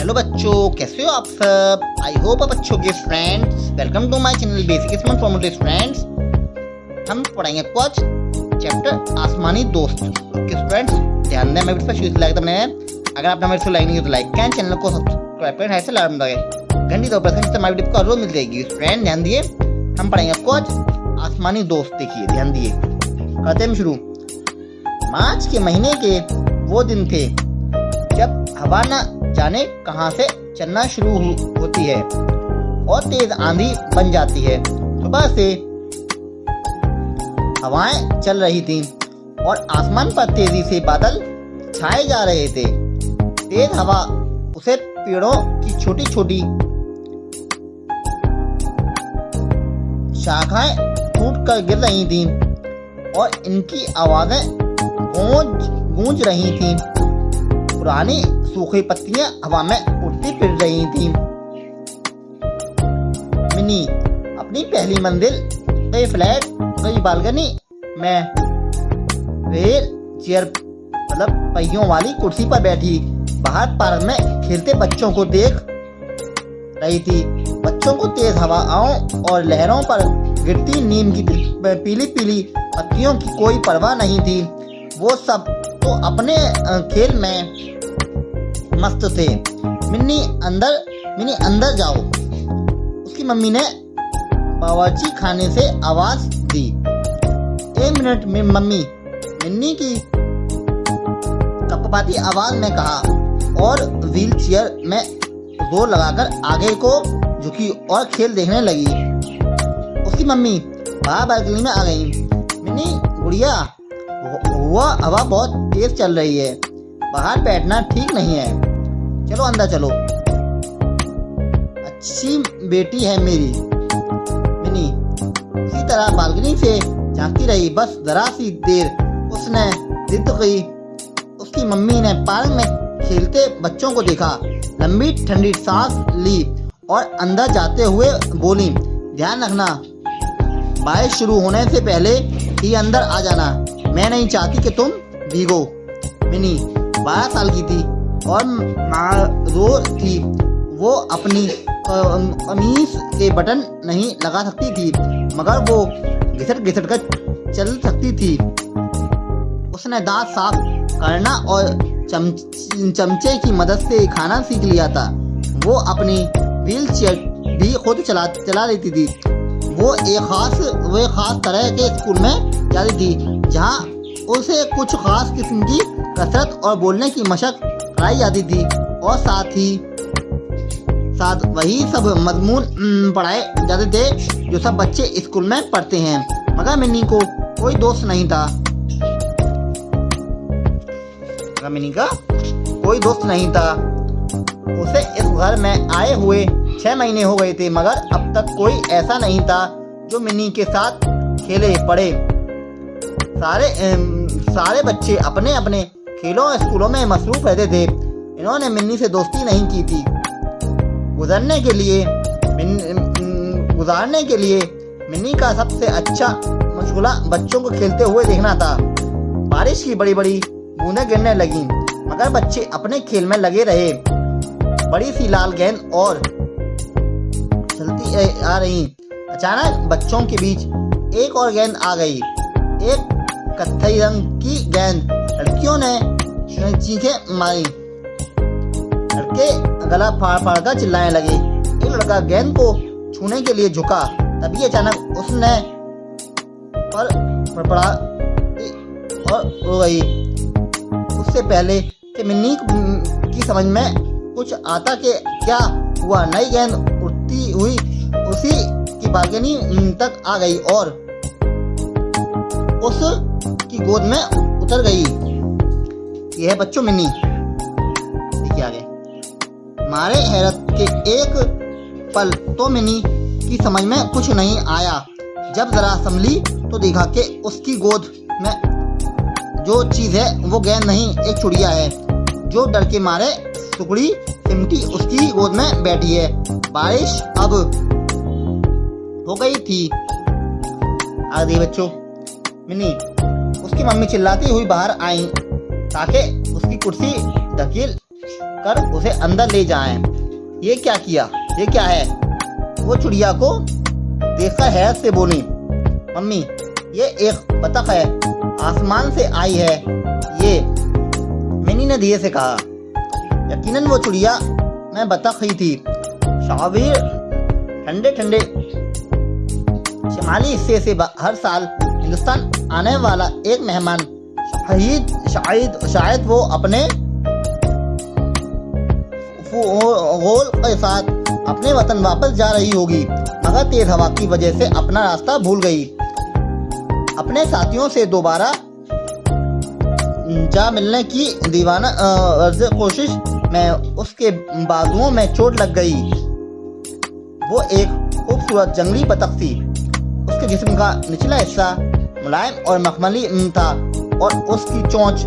Hello बच्चों, कैसे हो आप सब। आई होप आप अच्छे होगे friends. Welcome to my channel basic smart for motive friends. हम पढ़ेंगे कुछ चैप्टर आसमानी दोस्त। ओके फ्रेंड्स, ध्यान दें, मैं वीडियो पर शुरू लाइक बनाए। अगर आपने मेरे से लाइक नहीं किया तो लाइक करें, चैनल को सब्सक्राइब करें, ऐसे अलार्म दबाएं घंटी दो पर से हमारी वीडियो को रोज मिल जाएगी। फ्रेंड ध्यान दिए, हम पढ़ेंगे कुछ आसमानी दोस्त। देखिए ध्यान दिए, करते हैं शुरू। मार्च के महीने के वो दिन थे जब हवा न जाने कहां से चलना शुरू होती है और तेज आंधी बन जाती है। सुबह से हवाएं चल रही थीं और आसमान पर तेजी से बादल छाए जा रहे थे। तेज हवा उसे पेड़ों की छोटी छोटी शाखाएं टूट कर गिर रही थीं और इनकी आवाजें गूंज रही थीं। पुरानी सूखी पत्तियां हवा में उड़ती फिर रही थीं। मिनी अपनी पहली मंजिल, कई फ्लैट, कई बालकनी में व्हील चेयर पहियों वाली कुर्सी पर बैठी बाहर पार्क में खेलते बच्चों को देख रही थी। बच्चों को तेज हवाओं और लहरों पर गिरती नीम की पीली पीली पत्तियों की कोई परवाह नहीं थी। वो सब तो अपने खेल में मस्त थे। मिनी अंदर जाओ, उसकी मम्मी ने बावर्ची खाने से आवाज दी। एक मिनट में मम्मी, मिन्नी की कपपाती आवाज में कहा और व्हील चेयर में जोर लगाकर आगे को झुकी और खेल देखने लगी। उसकी मम्मी बाहर बालकनी में आ गई। मिनी गुड़िया, हुआ हवा बहुत तेज चल रही है, बाहर बैठना ठीक नहीं है, चलो अंदर चलो। अच्छी बेटी है मेरी। मिनी उसी तरह बालकनी से झांकती रही। बस जरा सी देर उसने जिद की। उसकी मम्मी ने पार्क में खेलते बच्चों को देखा, लंबी ठंडी सांस ली और अंदर जाते हुए बोली, ध्यान रखना, बारिश शुरू होने से पहले ही अंदर आ जाना, मैं नहीं चाहती कि तुम भीगो। मिनी 12 साल की थी और मासूर थी। वो अपनी कमीज के बटन नहीं लगा सकती थी, मगर वो घिसट कर चल सकती थी। उसने दांत साफ करना और चमचे की मदद से खाना सीख लिया था। वो अपनी व्हील चेयर भी खुद चला लेती थी। वो एक खास तरह के स्कूल में जाती थी जहाँ उसे कुछ खास किस्म की कसरत और बोलने की मशक कराई जाती थी और साथ वही सब मजमून पढ़ाए जाते थे जो सब बच्चे स्कूल में पढ़ते हैं। मगर मिनी को कोई दोस्त नहीं था। मिनी का कोई दोस्त नहीं था। उसे इस घर में आए हुए 6 महीने हो गए थे, मगर अब तक कोई ऐसा नहीं था जो मिनी के साथ खेले पड़े। सारे बच्चे अपने अपने खेलों और स्कूलों में मसरूफ रहते थे। इन्होंने मिन्नी से दोस्ती नहीं की थी। गुजारने के लिए मिन्नी का सबसे अच्छा मशगूला बच्चों को खेलते हुए देखना था। बारिश की बड़ी बड़ी बूंदें गिरने लगीं, मगर बच्चे अपने खेल में लगे रहे। बड़ी सी लाल गेंद और चलती आ रही। अचानक बच्चों के बीच एक और गेंद आ गई, एक कत्थई रंग की गेंद। लड़कियों ने चीखें मारी। लड़के गला फाड़ कर चिल्लाने लगे। एक लड़का गेंद को छूने के लिए झुका, तभी अचानक उसने पर पड़ा और हो गई। उससे पहले कि मिन्नी की समझ में कुछ आता कि क्या हुआ, नई गेंद उड़ती हुई उसी की बालकनी तक आ गई और उस की गोद में उतर गई। यह है बच्चों मिन्नी। देखिए आगे। मारे हैरत के एक पल तो मिन्नी की समझ में कुछ नहीं आया। जब जरा संभली तो देखा कि उसकी गोद में जो चीज है वो गेंद नहीं, एक चिड़िया है जो डर के मारे टुकड़ी सिमटी उसकी गोद में बैठी है। बारिश अब हो गई थी। आगे बच्चों, मिनी उसकी मम्मी चिल्लाती हुई बाहर आई ताकि उसकी कुर्सी धकेल कर उसे अंदर ले जाएं। ये क्या किया? ये क्या है? वो चिड़िया को देखकर हैरत से बोली, मम्मी ये एक बतख है, आसमान से आई है ये, मिनी ने धीरे से कहा। यकीनन वो चिड़िया मैं बतख ही थी। शाबिर ठंडे ठंडे शिमाली हिस्से से हर साल हिंदुस्तान आने वाला एक मेहमान शायद वो अपने गोल के साथ अपने वतन वापस जा रही होगी, मगर तेज हवा की वजह से अपना रास्ता भूल गई। अपने साथियों से दोबारा जा मिलने की दीवाना कोशिश में उसके बाजुओं में चोट लग गई। वो एक खूबसूरत जंगली बतख थी। उसके जिस्म का निचला हिस्सा मुलायम और मखमली था और उसकी चोंच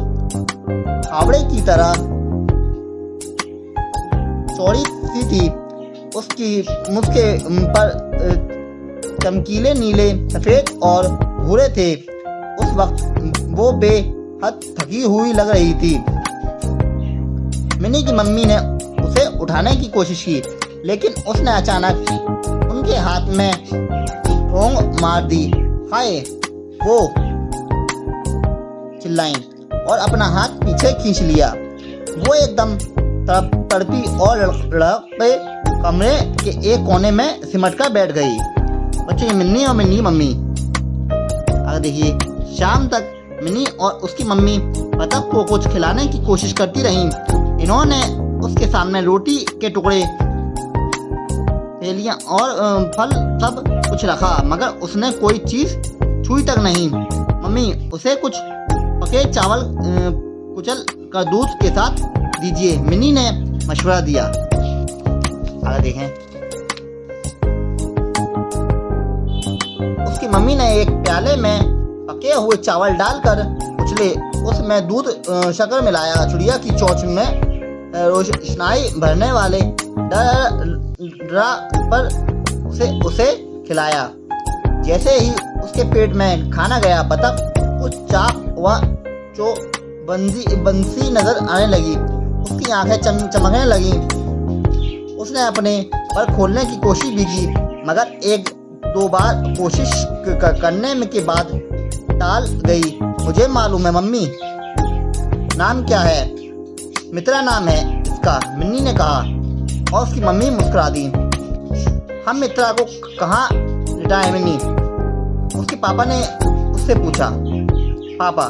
फावड़े की तरह चौड़ी सी थी। उसकी मुझके पर चमकीले नीले, सफेद और भूरे थे। उस वक्त वो बेहद थकी हुई लग रही थी। मिनी की मम्मी ने उसे उठाने की कोशिश की, लेकिन उसने अचानक उनके हाथ में ठोंग मार दी। हाय! वो चिल्लाई और अपना हाथ पीछे खींच लिया। वो एकदम तड़पी और लड़क पे कमरे के एक कोने में सिमट कर बैठ गई। बच्चों, मिन्नी और मिन्नी की मम्मी। अगर देखिए, शाम तक मिनी और उसकी मम्मी बतख को कुछ खिलाने की कोशिश करती रहीं। इन्होंने उसके सामने रोटी के टुकड़े, थैलियां और फल सब कुछ रखा, मगर उसने कोई चीज छुई तक नहीं। मम्मी, उसे कुछ पके चावल कुचल कर दूध के साथ दीजिए, मिनी ने मशवरा दिया। आगे देखें, उसकी मम्मी ने एक प्याले में पके हुए चावल डालकर उछले उसमें दूध शक्कर मिलाया। चिड़िया की चोंच में रोशनाई भरने वाले ड्रा पर उसे खिलाया। जैसे ही उसके पेट में खाना गया, बतख कुछ चाक व जो बंसी नजर आने लगी। उसकी आंखें चमकने लगी। उसने अपने पर खोलने की कोशिश भी की, मगर एक दो बार कोशिश करने के बाद टाल गई। मुझे मालूम है मम्मी। नाम क्या है? मित्रा नाम है इसका, मिन्नी ने कहा और उसकी मम्मी मुस्कुरा दी। हम मित्रा को कहाँ लिटाएं मिन्नी? उसके पापा ने उससे पूछा। पापा,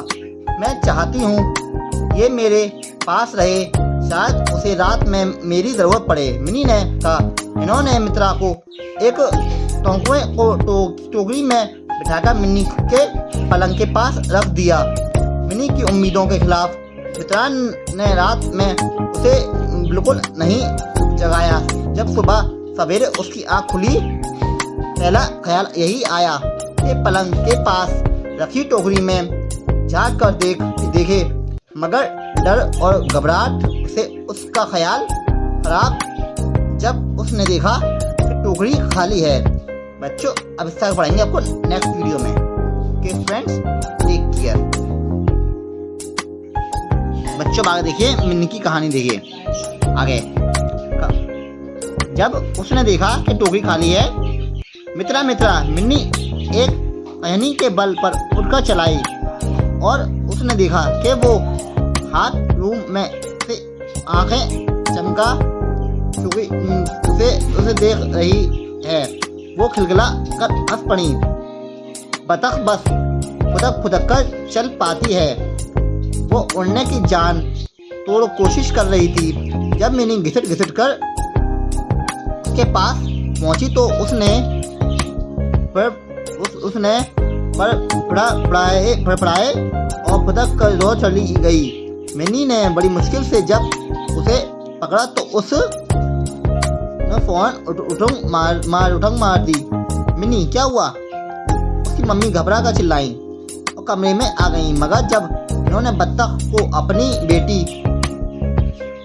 मैं चाहती हूँ ये मेरे पास रहे, शायद उसे रात में मेरी जरूरत पड़े, मिनी ने कहा। इन्होंने मित्रा को एक टोकरे को टोकरी में बिठाकर मिनी के पलंग के पास रख दिया। मिनी की उम्मीदों के खिलाफ मित्रा ने रात में उसे बिल्कुल नहीं जगाया। जब सुबह सवेरे उसकी आंख खुली, पहला ख्याल यही आया कि पलंग के पास रखी टोकरी में झांक कर देखे, मगर डर और घबराहट से उसका ख्याल खराब जब उसने देखा कि टोकरी खाली है। बच्चों, अब इसका पढ़ेंगे आपको नेक्स्ट वीडियो में। Okay friends, take care. बच्चों, आगे देखिए, मिन्नी की कहानी देखिए आगे। जब उसने देखा कि टोकरी खाली है, मित्रा मिन्नी एक कहनी के बल पर उठकर चलाई और उसने देखा कि वो हाथ रूम में से आंखें चमका चुकी उसे देख रही है। वो खिलखिला कर हंस पड़ी। बतख बस फुदक कर चल पाती है। वो उड़ने की जान तोड़ कोशिश कर रही थी। जब मिनी घिसट कर उसके पास पहुंची तो उसने फड़फड़ाए और फुदक कर दो चली गई। मिनी ने बड़ी मुश्किल से जब उसे पकड़ा तो उस फौरन उठंग मार दी। मिनी, क्या हुआ? उसकी मम्मी घबरा कर चिल्लाई और कमरे में आ गई, मगर जब इन्होंने बत्तख को अपनी बेटी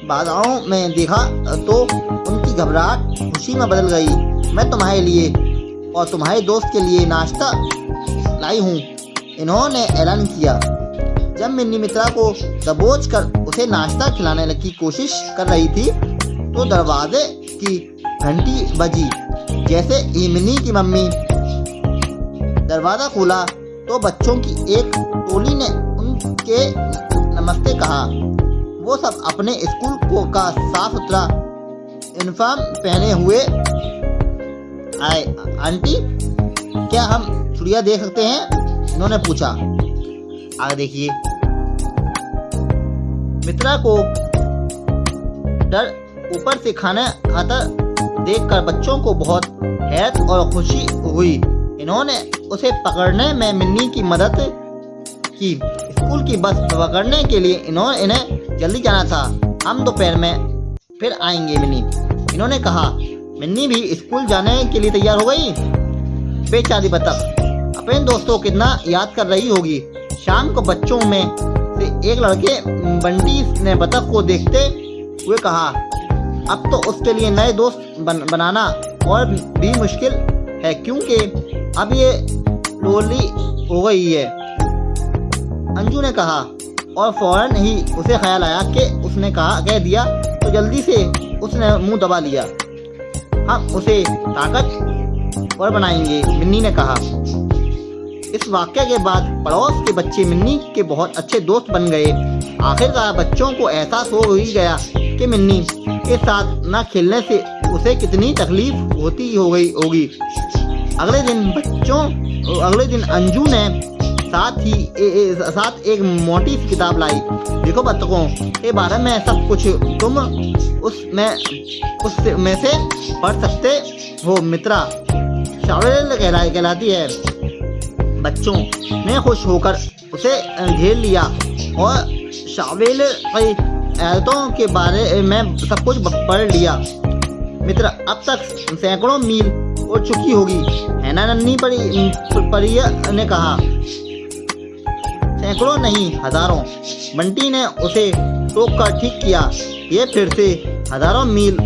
बाधाओं में देखा तो उनकी घबराहट खुशी में बदल गई। मैं तुम्हारे लिए और तुम्हारे दोस्त के लिए नाश्ता लाई हूँ, इन्होंने ऐलान किया। जब मिन्नी मित्रा को दबोच कर उसे नाश्ता खिलाने की कोशिश कर रही थी तो दरवाजे की घंटी बजी। जैसे ही मिनी की मम्मी दरवाजा खोला तो बच्चों की एक टोली ने उनके नमस्ते कहा। वो सब अपने स्कूल का साफ सुथरा यूनिफॉर्म पहने हुए आए। आंटी, क्या हम चिड़िया देख सकते हैं? इन्होंने पूछा। आगे देखिए। मित्रा को डर ऊपर से खाना खाता देखकर बच्चों को बहुत हैरत और खुशी हुई। इन्होंने उसे पकड़ने में मिन्नी की मदद की। स्कूल की बस पकड़ने के लिए इन्हें जल्दी जाना था। हम दोपहर में फिर आएंगे मिन्नी, इन्होंने कहा। मिन्नी भी स्कूल जाने के लिए तैयार हो गई। बेचारी बतख अपने दोस्तों को कितना याद कर रही होगी। शाम को बच्चों में से एक लड़के बंटी ने बतख को देखते हुए कहा, अब तो उसके लिए नए दोस्त बनाना और भी मुश्किल है क्योंकि अब ये लोली हो गई है। अंजू ने कहा और फौरन ही उसे ख्याल आया कि उसने कह दिया तो जल्दी से उसने मुंह दबा लिया। हम उसे ताकतवर बनाएंगे, मिन्नी ने कहा। इस वाक़ये के बाद पड़ोस के बच्चे मिन्नी के बहुत अच्छे दोस्त बन गए। आखिरकार बच्चों को एहसास हो ही गया कि मिन्नी के साथ न खेलने से उसे कितनी तकलीफ होगी। अगले दिन अंजू ने साथ एक मोटी सी किताब लाई। देखो बतखों के बारे में सब कुछ तुम उसमें से पढ़ सकते हो। मित्रा शावेल कहलाती है। बच्चों ने खुश होकर उसे घेर लिया और शावेल की आयतों के बारे में सब कुछ पढ़ लिया। मित्र अब तक सैकड़ों मील उड़ चुकी होगी, है ना नन्ही परिया ने कहा। सैकड़ों नहीं, हजारों, बंटी ने उसे टोककर ठीक किया। ये फिर से हजारों मील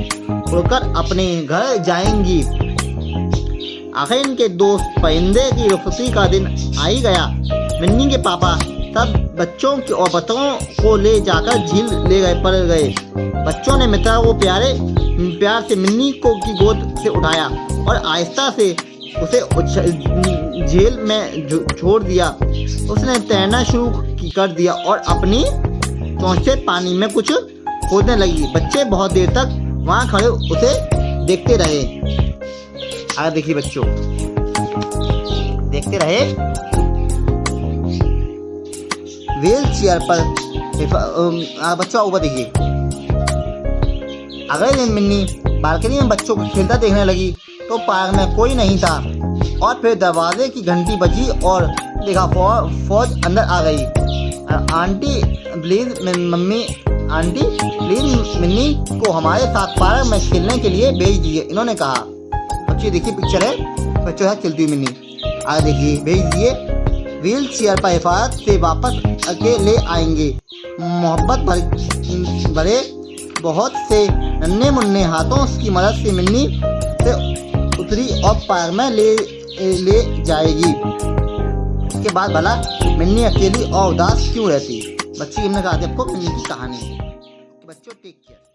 उड़कर अपने घर जाएंगी। आखिर इनके दोस्त परिंदे की रुखसती का दिन आ ही गया। मिन्नी के पापा सब बच्चों के और बतखों को ले जाकर झील ले गए। बच्चों ने मित्रा को प्यार से मिन्नी की गोद से उठाया और आहिस्ता से उसे झील में छोड़ दिया। उसने तैरना शुरू कर दिया और अपनी चोंच से पानी में कुछ खोदने लगी। बच्चे बहुत देर तक वहां खड़े उसे देखते रहे। आगे देखिए बच्चों, देखते रहे। व्हील चेयर पर बच्चा ऊपर देखिए। अगले दिन मिन्नी बालकनी में बच्चों को खेलता देखने लगी तो पार्क में कोई नहीं था। और फिर दरवाजे की घंटी बजी और देखा फौज अंदर आ गई। आंटी प्लीज मिन्नी को हमारे साथ पार्क में खेलने के लिए भेज दीजिए, इन्होंने कहा। बच्चे देखिए पिक्चर है बच्चों के साथ चलती हुई मिन्नी। आगे देखिए, भेज दिए। व्हील चेयर पर हिफाजत से वापस ले आएंगे। मोहब्बत भरे बहुत से नन्हे मुन्ने हाथों की मदद से मिन्नी से उतरी और पार्क में ले जाएगी। उसके बाद भला मिन्नी अकेली और उदास क्यों रहती? बच्ची हमने कहा आपको मिन्नी की कहानी। बच्चों टेक केयर।